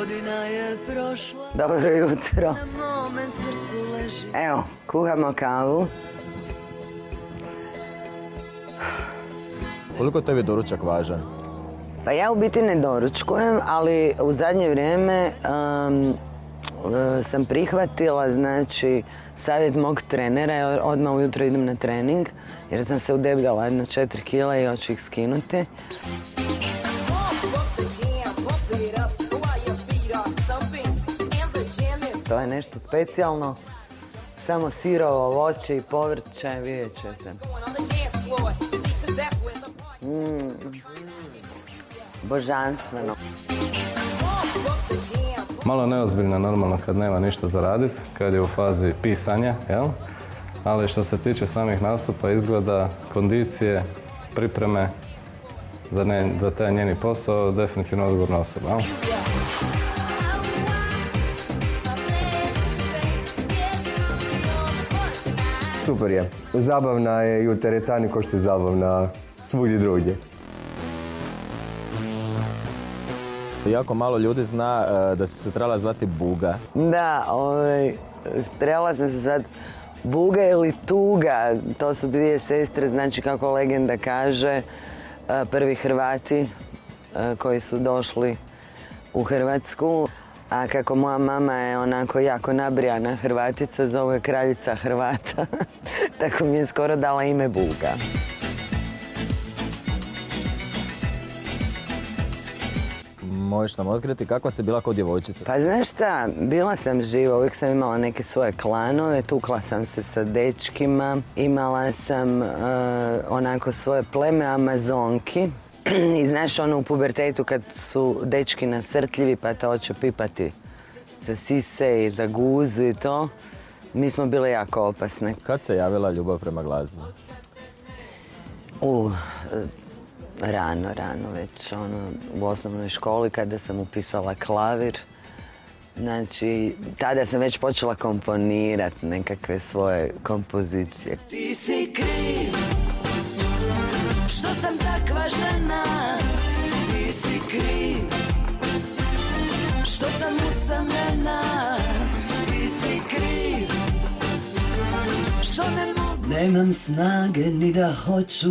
godina je prošla. Dobro jutro. Na mome srcu leži. Evo, kuhamo kavu. Koliko tebi je doručak važan? Pa ja u biti ne doručkujem, ali u zadnje vrijeme sam prihvatila, znači, savjet mog trenera, jer odmah ujutro idem na trening, jer sam se udebljala jedno 4 kila i hoću ih skinuti. To je nešto specijalno, samo sirovo voće i povrće, vidjet ćete. Božanstveno. Malo neozbiljno normalno kad nema ništa za raditi, kad je u fazi pisanja, jel? Ali što se tiče samih nastupa, izgleda, kondicije, pripreme za taj njeni posao, definitivno odgovorna osoba, jel? Super je. Zabavna je i u teretani ko što je zabavna svugdje drugdje. Jako malo ljudi zna da si se trebala zvati Buga. Da, trebala sam se zvati Buga ili Tuga. To su dvije sestre, znači kako legenda kaže, prvi Hrvati koji su došli u Hrvatsku. A kako moja mama je onako jako nabrijana Hrvatica, zove kraljica Hrvata, tako mi je skoro dala ime Buga. Možeš nam otkriti kakva si bila kod djevojčice? Pa znaš šta, bila sam živa, uvijek sam imala neke svoje klanove, tukla sam se sa dečkima, imala sam onako svoje pleme Amazonki. I znaš ono u pubertetu kad su dečki nasrtljivi pa te hoće pipati za sise i za guzu i to, mi smo bile jako opasne. Kad se javila ljubav prema glazbi? Rano već, u osnovnoj školi kada sam upisala klavir. Znači, tada sam već počela komponirati nekakve svoje kompozicije. Ti si kriv, što sam takva žena. Ti si kriv, što sam usamljena. Ti si kriv, što ne mogu. Nemam snage ni da hoću.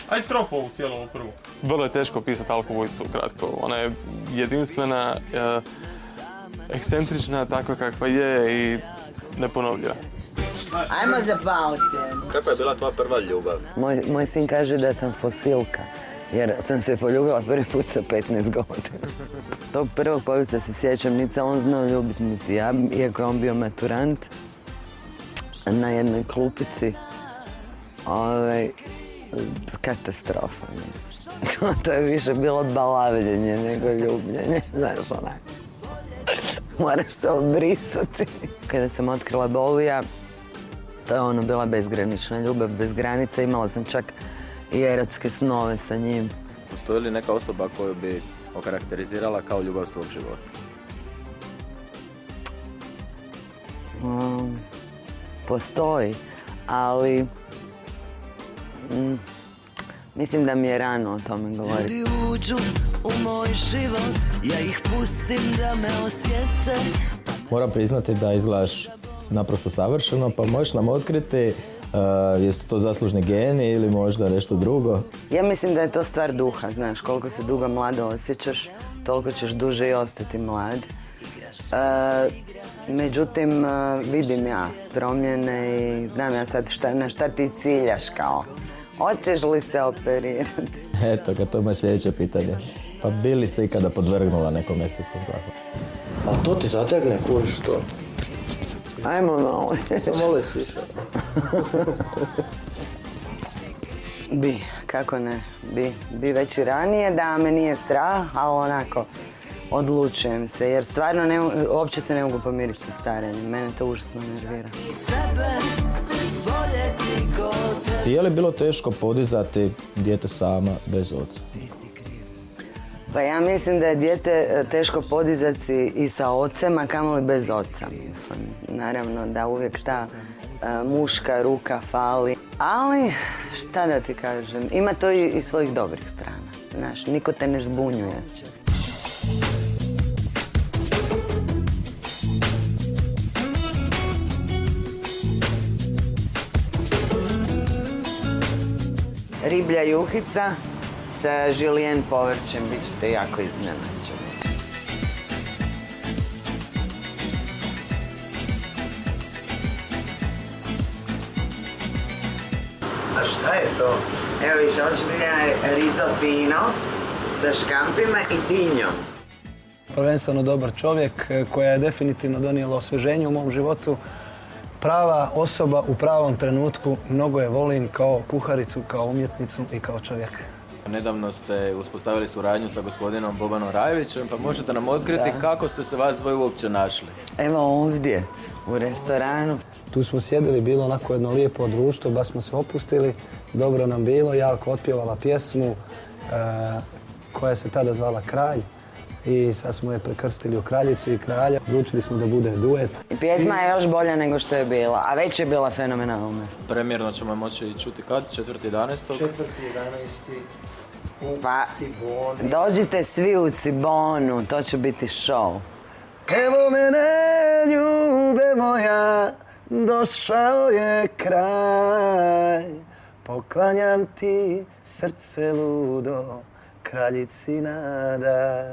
Aj strofu ovu cijelu ovu prvu. Vrlo je teško pisati Alku Vujcu kratko. Ona je jedinstvena, ekscentrična, takva kakva je i neponovljiva. Ajmo zapaliti. Kakva je bila tvoja prva ljubav? Moj sin kaže da sam fosilka, jer sam se poljubila prvi put sa 15 godina. Tog prvog poljublja se sjećam, niti on znao ljubiti, niti ja, iako je on bio maturant na jednoj klupici. Katastrofa, mislim. To je više bilo balavljenje nego ljubljenje, znaš onako. Moraš se obrisati. Kada sam otkrila Bowija, to je bila bezgranična ljubav, bez granica. Imala sam čak i erotske snove sa njim. Postoji li neka osoba koju bi okarakterizirala kao ljubav svog života? Postoji, ali mislim da mi je rano o tome govoriti. Ljudi uđu u moj život, ja ih pustim da me osjete. Moram priznati da izgledaš naprosto savršeno, pa možeš nam otkriti jesu to zaslužni geni ili možda nešto drugo? Ja mislim da je to stvar duha, znaš, koliko se dugo mlado osjećaš, toliko ćeš duže i ostati mlad. Međutim, vidim ja promjene i znam ja sad na šta ti ciljaš kao. Hoćeš li se operirati? Eto ga, to je moje sljedeće pitanje. Pa bi li se ikada podvrgnula nekom estetskom zahvatu? A to ti zategne, kužiš to? Ajmo malo. Samo li si išao? Bi, kako ne, bi već i ranije, da me nije strah, ali onako odlučujem se, jer stvarno uopće se ne mogu pomiriti sa starenjem, mene to užasno nervira. Je li bilo teško podizati dijete sama, bez oca? Pa ja mislim da je dijete teško podizati i sa ocem, a kamoli bez oca. Naravno da uvijek ta muška ruka fali. Ali, šta da ti kažem, ima to i svojih dobrih strana. Znaš, niko te ne zbunjuje. riblja juhica sa žilijen povrćem. Bićete jako iznenađeni. A šta je to? Evo više, ovo će biti risotino sa škampima i dinjom. Prvenstveno dobar čovjek koja je definitivno donijela osvježenje u mom životu. Prava osoba u pravom trenutku, mnogo je volim kao kuharicu, kao umjetnicu i kao čovjeka. Nedavno ste uspostavili suradnju sa gospodinom Bobanom Rajevićem, pa možete nam otkriti kako ste se vas dvoje uopće našli? Evo ovdje, u restoranu. Tu smo sjedili, bilo onako jedno lijepo društvo, baš smo se opustili, dobro nam bilo, Jalka otpjevala pjesmu koja se tada zvala Kralj i sad smo je prekrstili u Kraljicu i Kralja. Odlučili smo da bude duet. I pjesma je još bolja nego što je bila, a već je bila fenomenalna. Premijerno ćemo moći i čuti kad? 4.11. 4.11. u Pa, Ciboni. dođite svi u Cibonu, to će biti show. Evo mene, ljube moja, došao je kraj. Poklanjam ti srce ludo, kraljici nada.